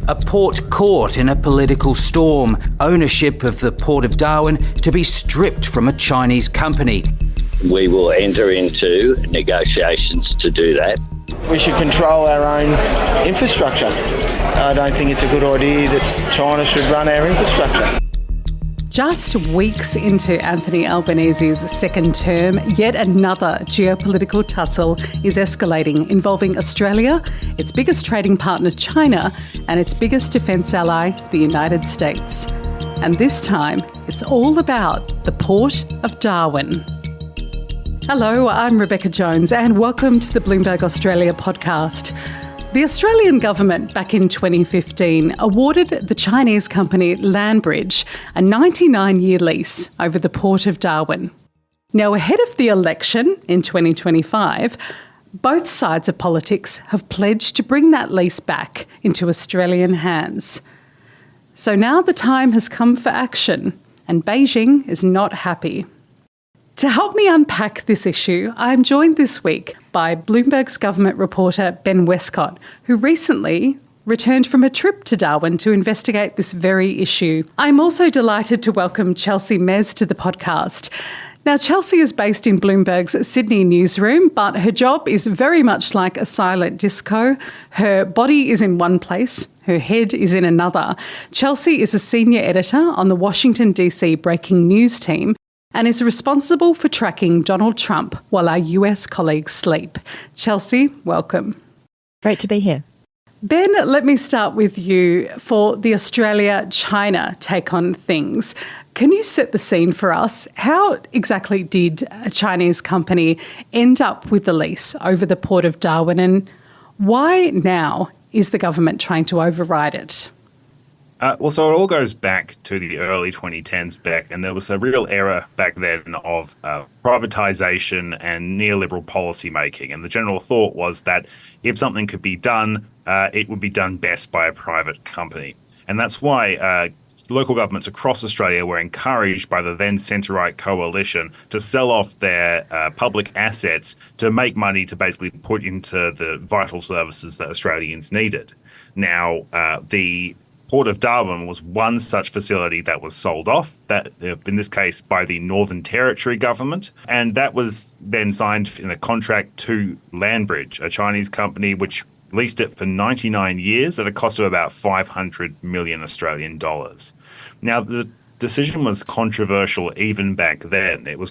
A port caught in a political storm. Ownership of the Port of Darwin to be stripped from a Chinese company. We will enter into negotiations to do that. We should control our own infrastructure. I don't think it's a good idea that China should run our infrastructure. Just weeks into Anthony Albanese's second term, yet another geopolitical tussle is escalating, involving Australia, its biggest trading partner China, and its biggest defence ally, the United States. And this time, it's all about the Port of Darwin. Hello, I'm Rebecca Jones, and welcome to the Bloomberg Australia podcast. The Australian government back in 2015 awarded the Chinese company Landbridge a 99-year lease over the Port of Darwin. Now, ahead of the election in 2025, both sides of politics have pledged to bring that lease back into Australian hands. So now the time has come for action, and Beijing is not happy. To help me unpack this issue, I'm joined this week by Bloomberg's government reporter Ben Westcott, who recently returned from a trip to Darwin to investigate this very issue. I'm also delighted to welcome Chelsea Mes to the podcast. Now, Chelsea is based in Bloomberg's Sydney newsroom, but her job is very much like a silent disco. Her body is in one place, her head is in another. Chelsea is a senior editor on the Washington DC breaking news team and is responsible for tracking Donald Trump while our US colleagues sleep. Chelsea, welcome. Great to be here. Ben, let me start with you for the Australia-China take on things. Can you set the scene for us? How exactly did a Chinese company end up with the lease over the Port of Darwin, and why now is the government trying to override it? So it all goes back to the early 2010s back, and there was a real era back then of privatisation and neoliberal policy making. And the general thought was that if something could be done, it would be done best by a private company. And that's why local governments across Australia were encouraged by the then centre-right coalition to sell off their public assets to make money to basically put into the vital services that Australians needed. Now, the Port of Darwin was one such facility that was sold off, that in this case by the Northern Territory government, and that was then signed in a contract to Landbridge, a Chinese company which leased it for 99 years at a cost of about 500 million Australian dollars. Now, the decision was controversial even back then. It was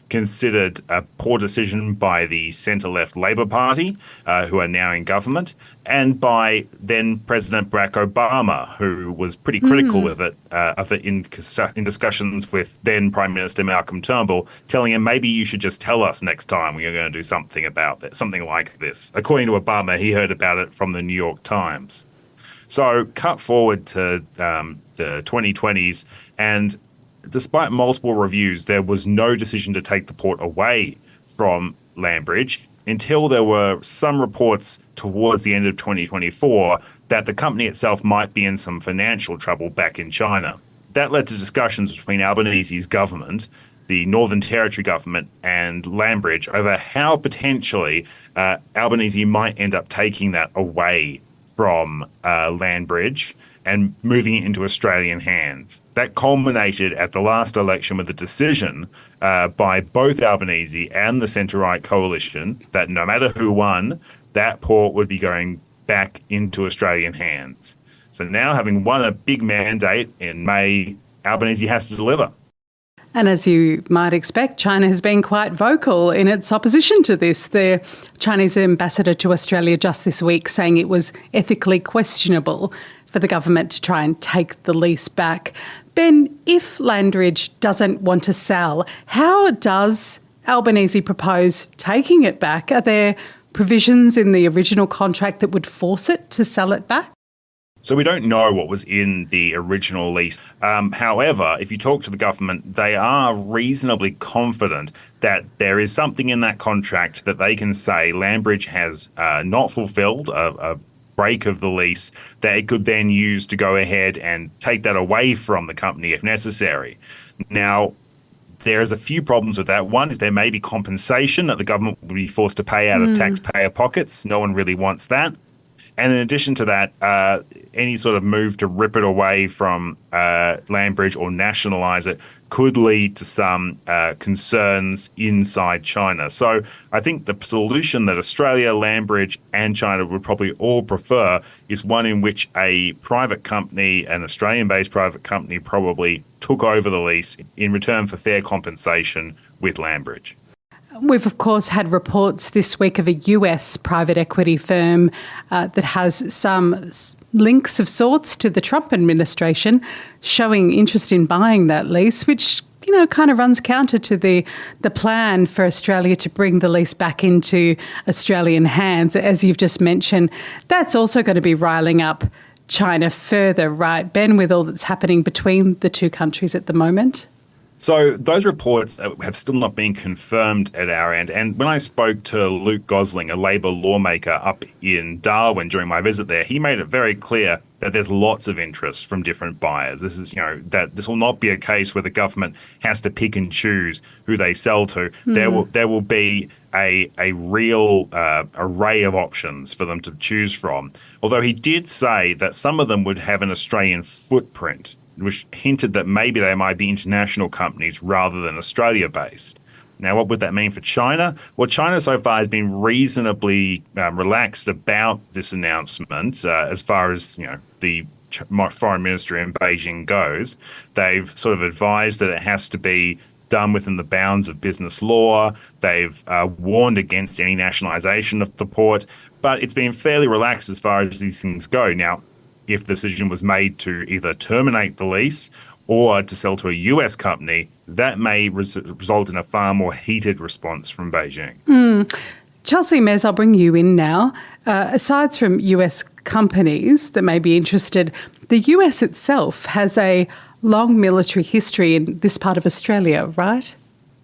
considered a poor decision by the centre-left Labor Party, who are now in government, and by then President Barack Obama, who was pretty critical of it in discussions with then Prime Minister Malcolm Turnbull, telling him maybe you should just tell us next time we are going to do something about it, something like this. According to Obama, he heard about it from the New York Times. So cut forward to the 2020s, and despite multiple reviews, there was no decision to take the port away from Landbridge until there were some reports towards the end of 2024 that the company itself might be in some financial trouble back in China. That led to discussions between Albanese's government, the Northern Territory government, and Landbridge over how potentially Albanese might end up taking that away from Landbridge and moving it into Australian hands. That culminated at the last election with a decision by both Albanese and the centre-right coalition that no matter who won, that port would be going back into Australian hands. So now, having won a big mandate in May, Albanese has to deliver. And as you might expect, China has been quite vocal in its opposition to this. The Chinese ambassador to Australia just this week saying it was ethically questionable for the government to try and take the lease back. Ben, if Landbridge doesn't want to sell, how does Albanese propose taking it back? Are there provisions in the original contract that would force it to sell it back? So we don't know what was in the original lease. However, if you talk to the government, they are reasonably confident that there is something in that contract that they can say Landbridge has not fulfilled a break of the lease that it could then use to go ahead and take that away from the company if necessary. Now, there's a few problems with that. One is there may be compensation that the government will be forced to pay out of taxpayer pockets. No one really wants that. And in addition to that, any sort of move to rip it away from Landbridge or nationalise it could lead to some concerns inside China. So I think the solution that Australia, Landbridge and China would probably all prefer is one in which a private company, an Australian-based private company, probably took over the lease in return for fair compensation with Landbridge. We've, of course, had reports this week of a US private equity firm that has some links of sorts to the Trump administration showing interest in buying that lease, which, kind of runs counter to the plan for Australia to bring the lease back into Australian hands, as you've just mentioned. That's also going to be riling up China further, right, Ben, with all that's happening between the two countries at the moment? So those reports have still not been confirmed at our end. And when I spoke to Luke Gosling, a Labor lawmaker up in Darwin during my visit there, he made it very clear that there's lots of interest from different buyers. This is, that this will not be a case where the government has to pick and choose who they sell to. There will be a real array of options for them to choose from. Although he did say that some of them would have an Australian footprint, which hinted that maybe they might be international companies rather than Australia-based. Now, what would that mean for China? Well, China so far has been reasonably relaxed about this announcement as far as the foreign ministry in Beijing goes. They've sort of advised that it has to be done within the bounds of business law. They've warned against any nationalisation of the port, but it's been fairly relaxed as far as these things go. Now, if the decision was made to either terminate the lease or to sell to a US company, that may result in a far more heated response from Beijing. Chelsea Mes, I'll bring you in now. Aside from US companies that may be interested, the US itself has a long military history in this part of Australia, right?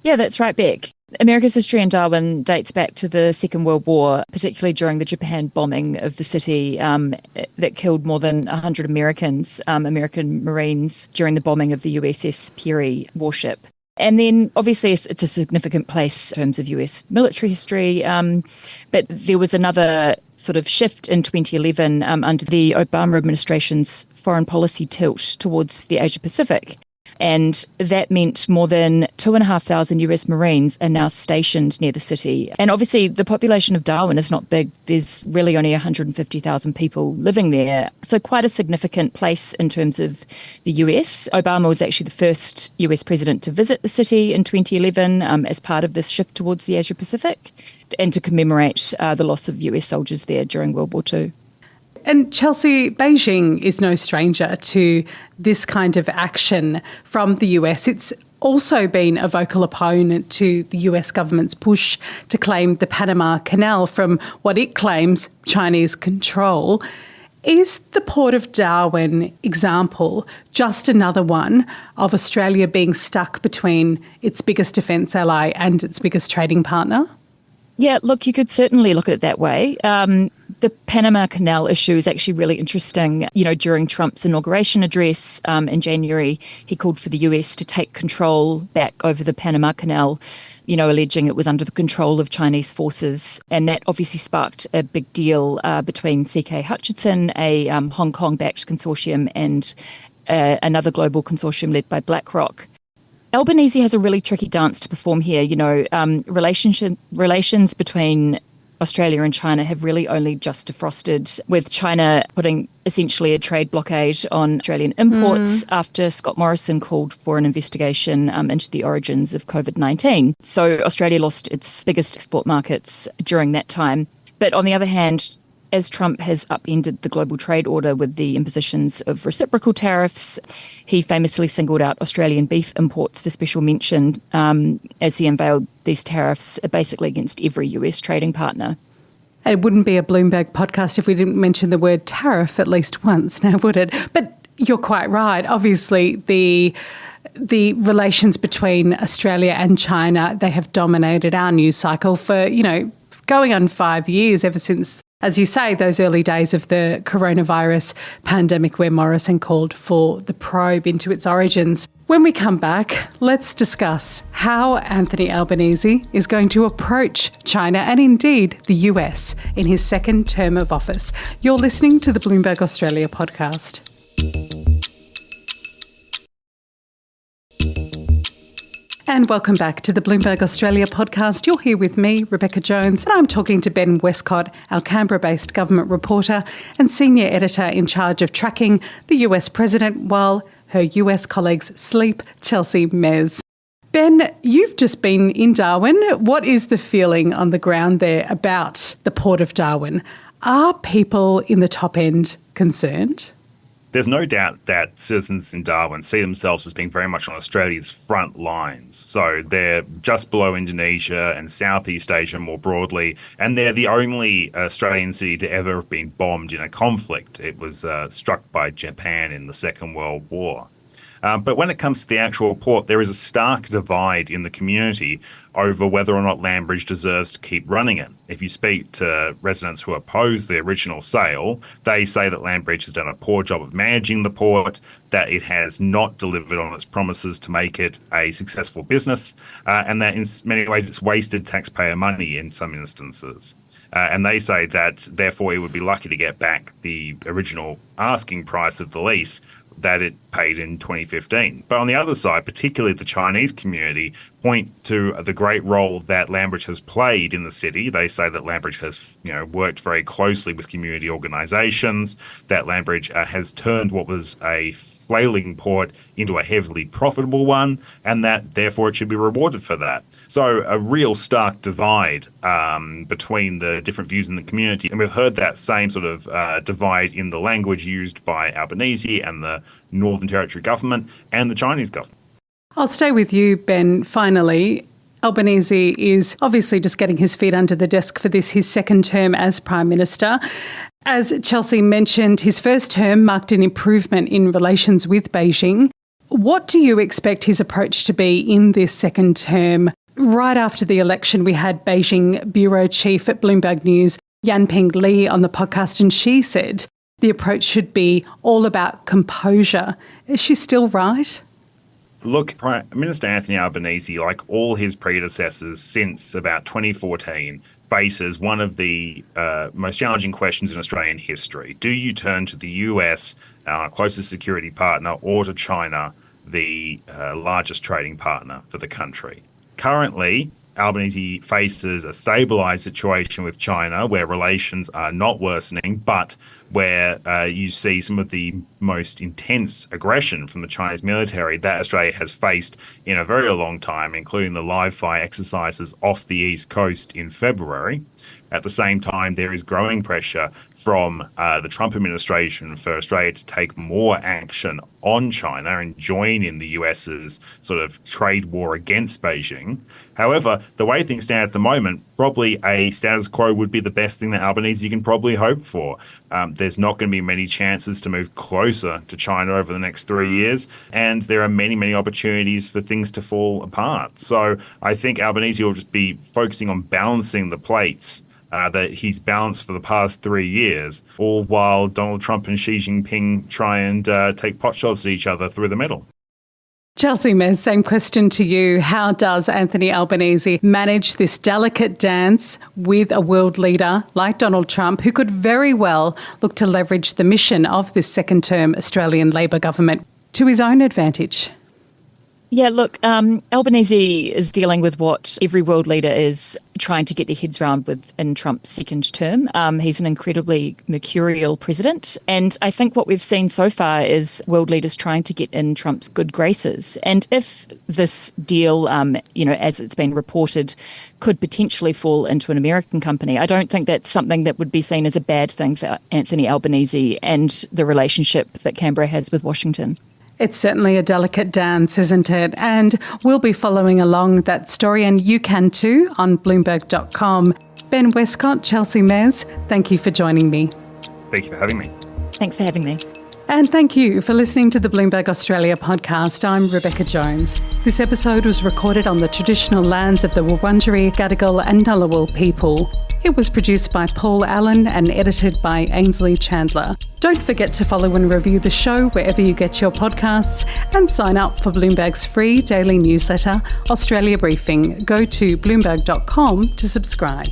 Yeah, that's right, Beck. America's history in Darwin dates back to the Second World War, particularly during the Japan bombing of the city that killed more than 100 Americans, American Marines, during the bombing of the USS Perry warship. And then, obviously, it's a significant place in terms of US military history, but there was another sort of shift in 2011 under the Obama administration's foreign policy tilt towards the Asia-Pacific. And that meant more than 2,500 US Marines are now stationed near the city. And obviously the population of Darwin is not big. There's really only 150,000 people living there. So quite a significant place in terms of the US. Obama was actually the first US president to visit the city in 2011 as part of this shift towards the Asia Pacific and to commemorate the loss of US soldiers there during World War II. And Chelsea, Beijing is no stranger to this kind of action from the US. It's also been a vocal opponent to the US government's push to claim the Panama Canal from what it claims Chinese control. Is the Port of Darwin example just another one of Australia being stuck between its biggest defence ally and its biggest trading partner? Yeah, look, you could certainly look at it that way. The Panama Canal issue is actually really interesting. During Trump's inauguration address in January, he called for the US to take control back over the Panama Canal, alleging it was under the control of Chinese forces. And that obviously sparked a big deal between CK Hutchison, a Hong Kong-backed consortium, and another global consortium led by BlackRock. Albanese has a really tricky dance to perform here. Relations between Australia and China have really only just defrosted, with China putting essentially a trade blockade on Australian imports after Scott Morrison called for an investigation into the origins of COVID-19. So Australia lost its biggest export markets during that time. But on the other hand, as Trump has upended the global trade order with the impositions of reciprocal tariffs, he famously singled out Australian beef imports for special mention as he unveiled these tariffs basically against every US trading partner. It wouldn't be a Bloomberg podcast if we didn't mention the word tariff at least once, now would it? But you're quite right. Obviously, the relations between Australia and China, they have dominated our news cycle for, going on 5 years, ever since As you say, those early days of the coronavirus pandemic where Morrison called for the probe into its origins. When we come back, let's discuss how Anthony Albanese is going to approach China and indeed the US in his second term of office. You're listening to the Bloomberg Australia podcast. And welcome back to the Bloomberg Australia podcast. You're here with me, Rebecca Jones, and I'm talking to Ben Westcott, our Canberra-based government reporter and senior editor in charge of tracking the US president while her US colleagues sleep, Chelsea Mes. Ben, you've just been in Darwin. What is the feeling on the ground there about the Port of Darwin? Are people in the top end concerned? There's no doubt that citizens in Darwin see themselves as being very much on Australia's front lines. So they're just below Indonesia and Southeast Asia more broadly, and they're the only Australian city to ever have been bombed in a conflict. It was struck by Japan in the Second World War. But when it comes to the actual port, there is a stark divide in the community over whether or not Landbridge deserves to keep running it. If you speak to residents who oppose the original sale, they say that Landbridge has done a poor job of managing the port, that it has not delivered on its promises to make it a successful business, and that in many ways it's wasted taxpayer money in some instances. And they say that, therefore, it would be lucky to get back the original asking price of the lease that it paid in 2015. But on the other side, particularly the Chinese community, point to the great role that Landbridge has played in the city. They say that Landbridge has, worked very closely with community organisations, that Landbridge has turned what was a flailing port into a heavily profitable one, and that therefore it should be rewarded for that. So a real stark divide between the different views in the community. And we've heard that same sort of divide in the language used by Albanese and the Northern Territory government and the Chinese government. I'll stay with you, Ben. Finally, Albanese is obviously just getting his feet under the desk for this, his second term as Prime Minister. As Chelsea mentioned, his first term marked an improvement in relations with Beijing. What do you expect his approach to be in this second term? Right after the election, we had Beijing Bureau Chief at Bloomberg News, Yanpeng Li, on the podcast, and she said the approach should be all about composure. Is she still right? Look, Prime Minister Anthony Albanese, like all his predecessors since about 2014, faces one of the most challenging questions in Australian history. Do you turn to the US, our closest security partner, or to China, the largest trading partner for the country? Currently, Albanese faces a stabilised situation with China where relations are not worsening, but where you see some of the most intense aggression from the Chinese military that Australia has faced in a very long time, including the live-fire exercises off the east coast in February. At the same time, there is growing pressure from the Trump administration for Australia to take more action on China and join in the US's sort of trade war against Beijing. However, the way things stand at the moment, probably a status quo would be the best thing that Albanese can probably hope for. There's not going to be many chances to move closer to China over the next 3 years, and there are many, many opportunities for things to fall apart. So I think Albanese will just be focusing on balancing the plates that he's balanced for the past 3 years, all while Donald Trump and Xi Jinping try and take potshots at each other through the middle. Chelsea Mes, same question to you. How does Anthony Albanese manage this delicate dance with a world leader like Donald Trump, who could very well look to leverage the mission of this second-term Australian Labor government to his own advantage? Yeah, look, Albanese is dealing with what every world leader is trying to get their heads around with in Trump's second term. He's an incredibly mercurial president. And I think what we've seen so far is world leaders trying to get in Trump's good graces. And if this deal, as it's been reported, could potentially fall into an American company, I don't think that's something that would be seen as a bad thing for Anthony Albanese and the relationship that Canberra has with Washington. It's certainly a delicate dance, isn't it? And we'll be following along that story, and you can too on Bloomberg.com. Ben Westcott, Chelsea Mes, thank you for joining me. Thank you for having me. Thanks for having me. And thank you for listening to the Bloomberg Australia podcast. I'm Rebecca Jones. This episode was recorded on the traditional lands of the Wurundjeri, Gadigal and Ngunnawal people. It was produced by Paul Allen and edited by Ainsley Chandler. Don't forget to follow and review the show wherever you get your podcasts and sign up for Bloomberg's free daily newsletter, Australia Briefing. Go to bloomberg.com to subscribe.